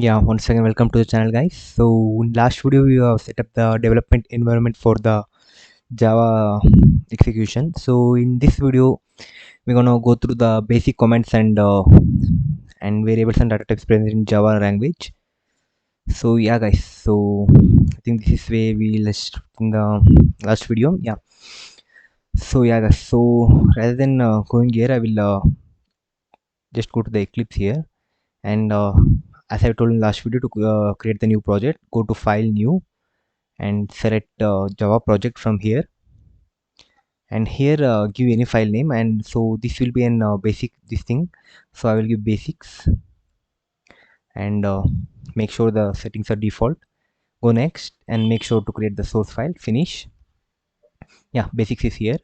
Yeah, once again, welcome to the channel, guys. So, in last video, we have set up the development environment for the Java execution. So, in this video, we're gonna go through the basic comments and variables and data types present in Java language. So, yeah, guys. So, I think this is where we list in the last video. Yeah. So, yeah, guys. So, rather than going here, I will just go to the Eclipse here and as I told in last video to create the new project, go to File, New and select Java project from here, and here give any file name, and so this will be an basic this thing. So I will give basics and make sure the settings are default. Go next and make sure to create the source file. Finish. Yeah, basics is here.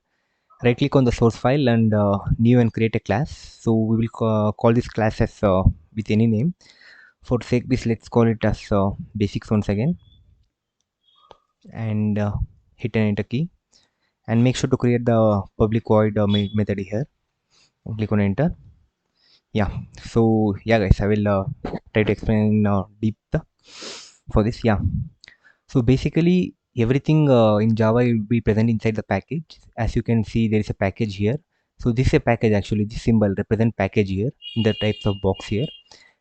Right click on the source file and new and create a class. So we will call this class as with any name. For sake this, let's call it as basics once again, and hit an enter key and make sure to create the public void method here. Click on enter. Yeah, so yeah, guys, I will try to explain in deep for this. Yeah, so basically everything in Java will be present inside the package. As you can see, there is a package here. So this is a package. Actually, this symbol represent package here in the types of box here,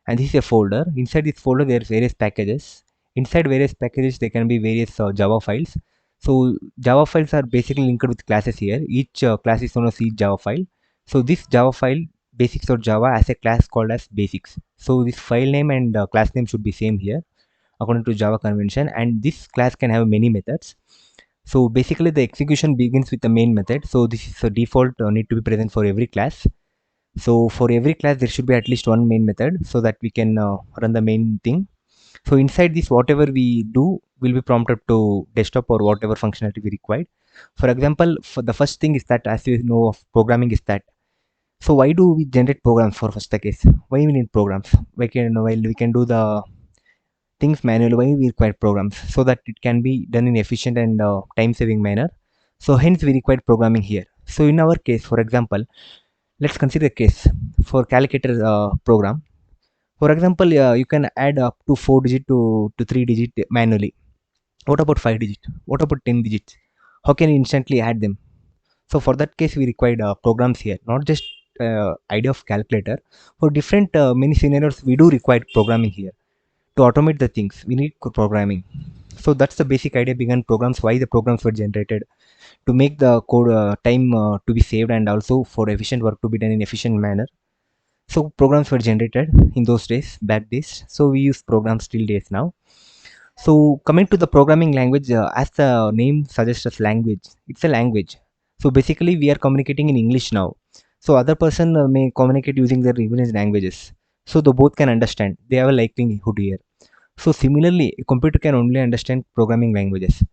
and this is a folder. Inside this folder there is various packages. Inside various packages there can be various Java files. So Java files are basically linked with classes here. Each class is known as each Java file. So this Java file basics or Java as a class called as basics. So this file name and class name should be same here according to Java convention, and this class can have many methods. So basically the execution begins with the main method. So this is a default need to be present for every class. So for every class there should be at least one main method so that we can run the main thing. So inside this, whatever we do will be prompted to desktop or whatever functionality we required. For example, for the first thing is that, as you know of programming, is that, so why do we generate programs? For first the case, why we need programs? While we can do the things manually, why we require programs? So that it can be done in efficient and time saving manner. So hence we require programming here. So in our case, for example, let's consider a case for calculator program. For example, you can add up to 4 digit to 3 digit manually. What about 5 digit? What about 10 digits? How can you instantly add them? So for that case, we required programs here, not just idea of calculator. For different many scenarios, we do require programming here to automate the things. We need programming. So that's the basic idea behind programs. Why the programs were generated, to make the code time to be saved, and also for efficient work to be done in efficient manner. So programs were generated in those days, back days. So we use programs till days now. So coming to the programming language, as the name suggests as language, it's a language. So basically we are communicating in English now. So other person may communicate using their English languages. So the both can understand. They have a likelihood here. So similarly, a computer can only understand programming languages.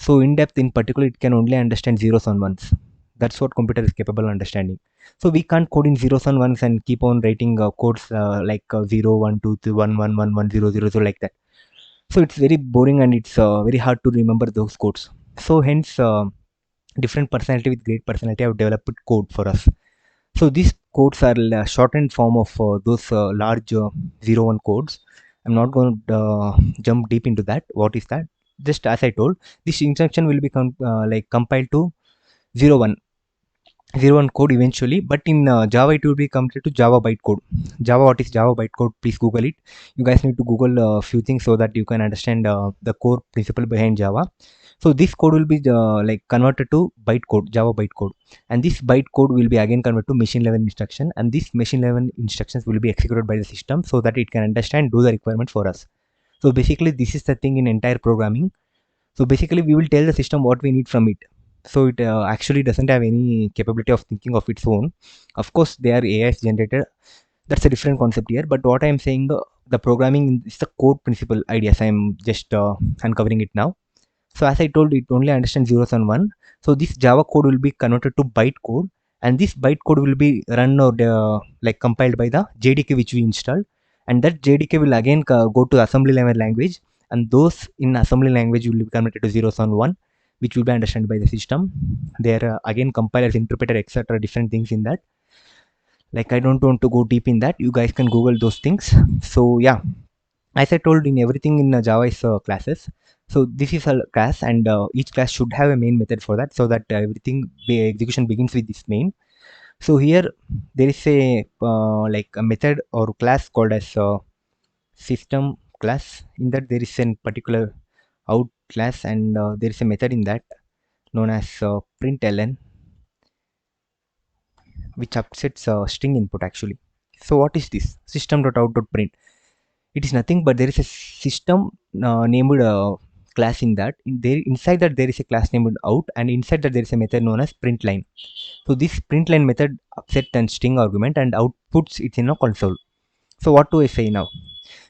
So in depth, in particular, it can only understand zeros and ones. That's what computer is capable of understanding. So we can't code in zeros and ones and keep on writing codes like 0, 1, 2, 3, 1, 1, 1, 1, 0, 0, 0 like that. So it's very boring and it's very hard to remember those codes. So hence, different personality with great personality have developed code for us. So these codes are shortened form of those large 0, 1 codes. I'm not going to jump deep into that. What is that? Just as I told, this instruction will be compiled to 0, 1 0, 1 code eventually, but in Java it will be converted to Java bytecode. Java, what is Java bytecode? Please Google it. You guys need to Google a few things so that you can understand the core principle behind Java. So this code will be converted to bytecode, Java bytecode, and this bytecode will be again converted to machine level instruction, and this machine level instructions will be executed by the system so that it can understand, do the requirement for us. So basically this is the thing in entire programming. So basically we will tell the system what we need from it. So it actually doesn't have any capability of thinking of its own. Of course they are AIs generated, that's a different concept here, but what I am saying, the programming is the core principle ideas. I am just uncovering it now. So as I told, it only understands zeros and one. So this Java code will be converted to byte code, and this byte code will be run or compiled by the JDK which we installed, and that JDK will again go to assembly level language, and those in assembly language will be converted to zeros and one, which will be understood by the system. There again compilers, interpreter, etc. different things in that. Like I don't want to go deep in that. You guys can Google those things. So yeah, As I told, in everything in Java is classes. So this is a class, and each class should have a main method for that, so that execution begins with this main. So here there is a like a method or class called as system class. In that there is a particular out class, and there is a method in that known as println, which upsets string input actually. So what is this system.out.print? It is nothing but there is a system named class in that. Inside that there is a class named out, and inside that there is a method known as println. So this println method upsets an string argument and outputs it in a console. So what do I say now?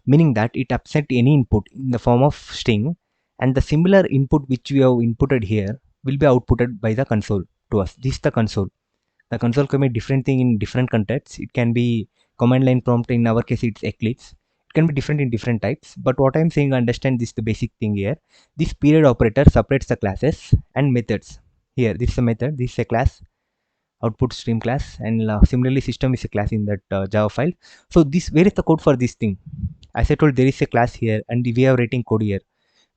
Meaning that it upset any input in the form of string, and the similar input which we have inputted here will be outputted by the console to us. This is the console. The console can be different thing in different contexts. It can be command line prompt. In our case, it's Eclipse. It can be different in different types. But what I'm saying, understand this the basic thing here. This period operator separates the classes and methods. Here, this is a method. This is a class, output stream class, and similarly, system is a class in that Java file. So this, where is the code for this thing? As I told, there is a class here, and we are writing code here.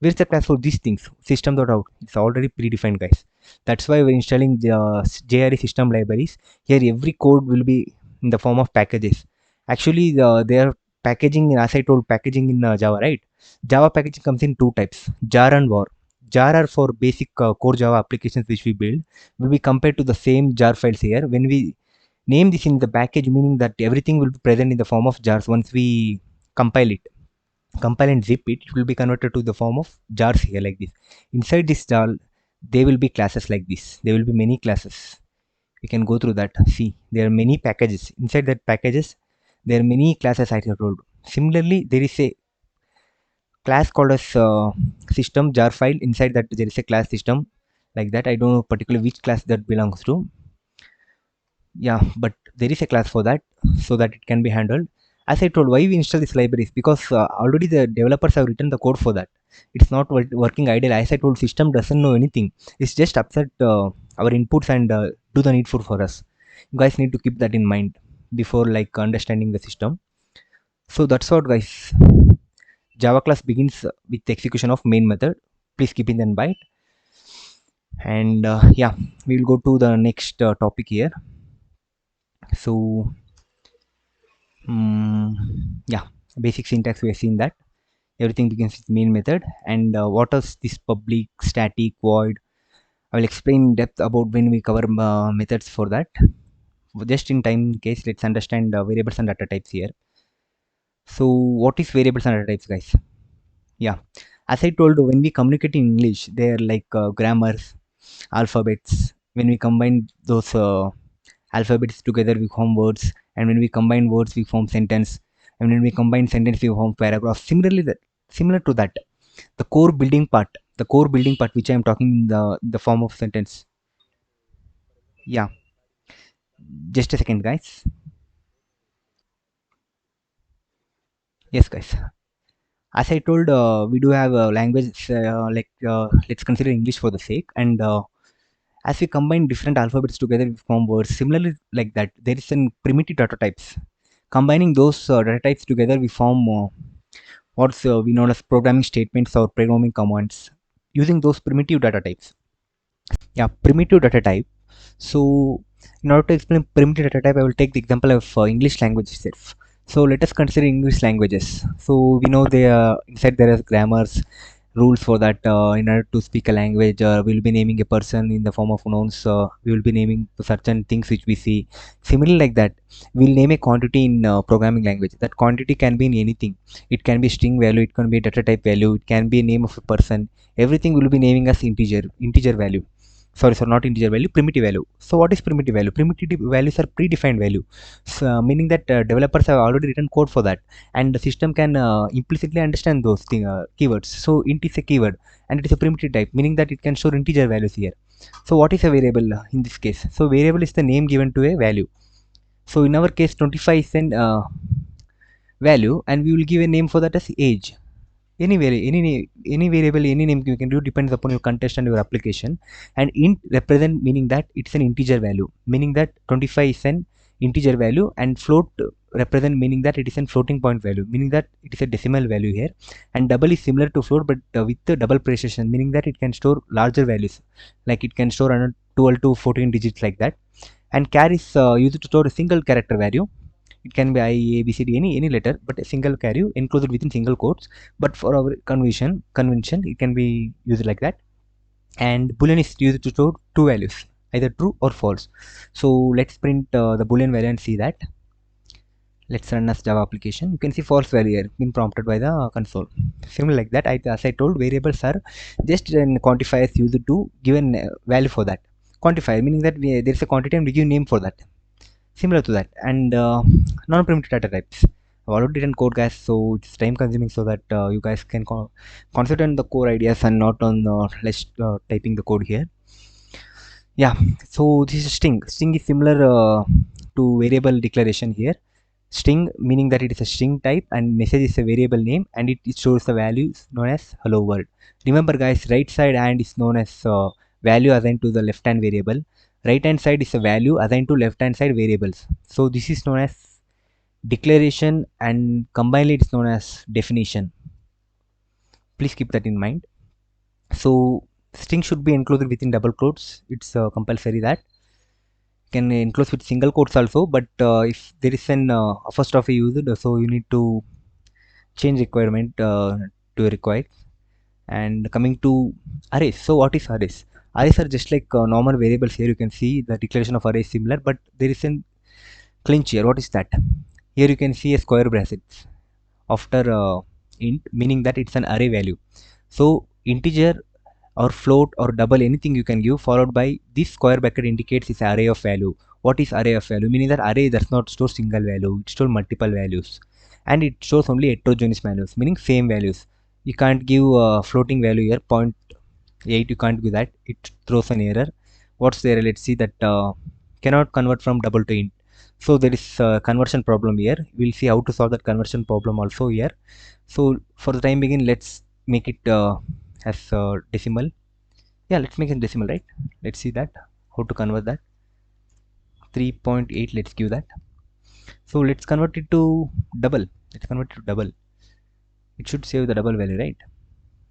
Where's the class for these things? System.out. It's already predefined, guys. That's why we're installing the JRE system libraries. Here every code will be in the form of packages. Actually they are packaging, as I told, packaging in Java, right? Java packaging comes in two types: jar and var. Jar are for basic core Java applications which we build, will be compared to the same jar files here. When we name this in the package, meaning that everything will be present in the form of jars. Once we compile it, compile and zip it, it will be converted to the form of jars here, like this. Inside this jar there will be classes like this. There will be many classes. We can go through that. See, there are many packages. Inside that packages there are many classes, I have told. Similarly, there is a class called as system jar file. Inside that there is a class system, like that. I don't know particularly which class that belongs to. Yeah, but there is a class for that, so that it can be handled. As I told, why we install this libraries? Because already the developers have written the code for that. It's not working idle. As I told, system doesn't know anything. It's just upset our inputs and do the needful for us. You guys need to keep that in mind before like understanding the system. So that's what, guys. Java class begins with the execution of main method. Please keep in mind. And yeah, we will go to the next topic here. So yeah, basic syntax, we have seen that everything begins with main method. And what is this public, static, void? I will explain in depth about when we cover methods for that. Just in time case, let's understand variables and data types here. So what is variables and data types, guys? Yeah, as I told, when we communicate in English, they are like grammars, alphabets. When we combine those alphabets together, we form words, and when we combine words, we form sentence, and when we combine sentence, we form paragraph. Similar to that, the core building part which I am talking in the form of sentence. Yeah, just a second, guys. Yes, guys. As I told, we do have a language let's consider English for the sake, and as we combine different alphabets together, we form words. Similarly, like that, there is an primitive data types. Combining those data types together, we form what's we know as programming statements or programming commands using those primitive data types. Yeah, primitive data type. So in order to explain primitive data type, I will take the example of English language itself. So let us consider English languages. So we know inside there is grammars, rules for that. In order to speak a language, we will be naming a person in the form of nouns. We will be naming certain things which we see. Similarly, like that, we will name a quantity in programming language. That quantity can be in anything. It can be string value. It can be data type value. It can be a name of a person. Everything will be naming as integer value. Sorry, not integer value, primitive value. So what is primitive value? Primitive values are predefined value. So, meaning that developers have already written code for that, and the system can implicitly understand those keywords. So int is a keyword, and it is a primitive type, meaning that it can store integer values here. So what is a variable in this case? So variable is the name given to a value. So in our case, 25 is an value, and we will give a name for that as age. Any variable, any variable, any name you can do, depends upon your context and your application. And int represent, meaning that it's an integer value, meaning that 25 is an integer value, and float represent meaning that it is a floating point value, meaning that it is a decimal value here. And double is similar to float, but with the double precision, meaning that it can store larger values, like it can store around 12 to 14 digits like that. And char is used to store a single character value. It can be I, A, B, C, D, any letter, but a single carry enclosed within single quotes. But for our convention, it can be used like that. And boolean is used to store two values, either true or false. So let's print the boolean value and see that. Let's run as Java application. You can see false value here been prompted by the console. Similar like that, as I told, variables are just quantifiers used to give a value for that. Quantifier meaning that there is a quantity and we give name for that. Similar to that. And non-primitive data types. I've already written code, guys, so it's time consuming, so that you guys can concentrate on the core ideas and not on less typing the code here. Yeah, so this is string. String is similar to variable declaration here. String meaning that it is a string type, and message is a variable name, and it stores the values known as hello world. Remember, guys, right side and is known as value assigned to the left hand variable. Right hand side is a value assigned to left hand side variables. So this is known as declaration, and combinedly it's known as definition. Please keep that in mind. So string should be enclosed within double quotes. It's compulsory that can enclose with single quotes also, but if there is an apostrophe used, so you need to change requirement to require. And coming to arrays, so what is arrays? Arrays are just like normal variables. Here you can see the declaration of array is similar, but there is a clinch here. What is that? Here you can see a square brackets after int, meaning that it's an array value. So integer or float or double, anything you can give, followed by this square bracket indicates is array of value. What is array of value? Meaning that array does not store single value, it stores multiple values, and it shows only heterogeneous values, meaning same values. You can't give a floating value here, 0.8, you can't do that, it throws an error. What's the error? Let's see that cannot convert from double to int. So there is a conversion problem here. We'll see how to solve that conversion problem also here. So for the time being, let's make it as decimal. Yeah, let's make it decimal, right? Let's see that how to convert that. 3.8, let's give that. So let's convert it to double. Let's convert it to double. It should save the double value, right?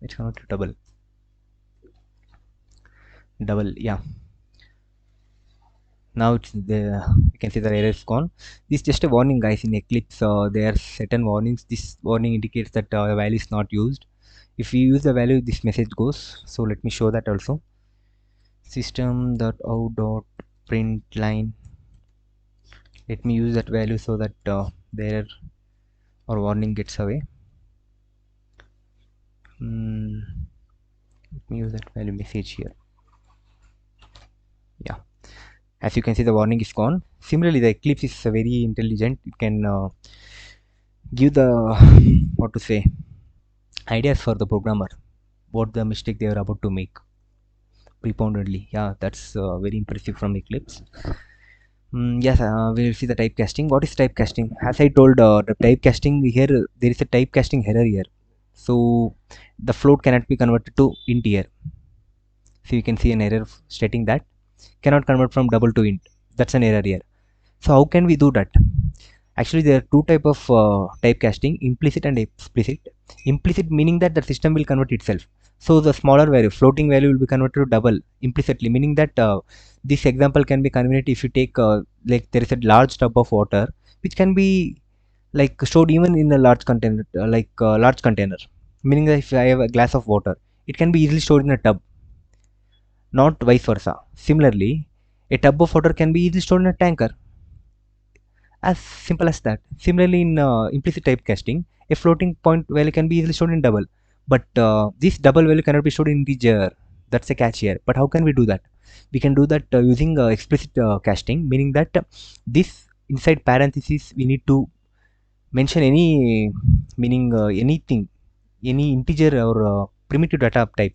Let's convert it to double. Yeah, now it's the, you can see the error is gone. This is just a warning, guys. In Eclipse there are certain warnings. This warning indicates that the value is not used. If you use the value, this message goes. So let me show that also. System.out.println, let me use that value so that the error or warning gets away. Let me use that value message here. Yeah, as you can see, the warning is gone. Similarly, the Eclipse is very intelligent. It can give the what to say ideas for the programmer, what the mistake they are about to make preponderantly. Yeah, that's very impressive from Eclipse. Yes, we'll see the typecasting. What is typecasting? As I told, the typecasting here, there is a typecasting error here. So the float cannot be converted to int here. So you can see an error stating that cannot convert from double to int. That's an error here. So how can we do that? Actually, there are two type of typecasting: implicit and explicit. Implicit meaning that the system will convert itself. So the smaller value, floating value, will be converted to double implicitly, meaning that this example can be convenient if you take like there is a large tub of water which can be like stored even in a large container, large container, meaning that if I have a glass of water, it can be easily stored in a tub, not vice versa. Similarly, a tub of water can be easily stored in a tanker, as simple as that. Similarly, in implicit typecasting, a floating point value can be easily stored in double, but this double value cannot be stored in integer. That's a catch here. But how can we do that? We can do that using explicit casting, meaning that this inside parentheses we need to mention any meaning anything, any integer or primitive data type.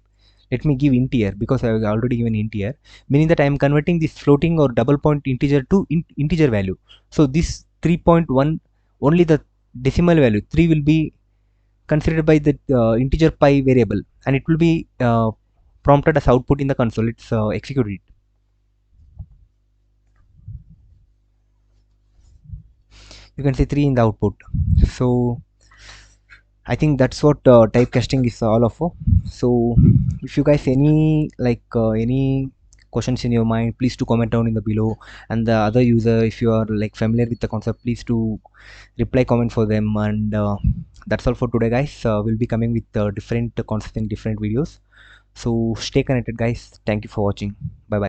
Let me give int here because I have already given int here, meaning that I am converting this floating or double point integer to integer value. So this 3.1, only the decimal value 3 will be considered by the integer pi variable, and it will be prompted as output in the console. It's executed. you can see 3 in the output. So I think that's what typecasting is all of. So if you guys any questions in your mind, please to comment down in the below. And the other user, if you are like familiar with the concept, please to reply comment for them. And that's all for today, guys. We'll be coming with different concepts in different videos. So stay connected, guys. Thank you for watching. Bye bye.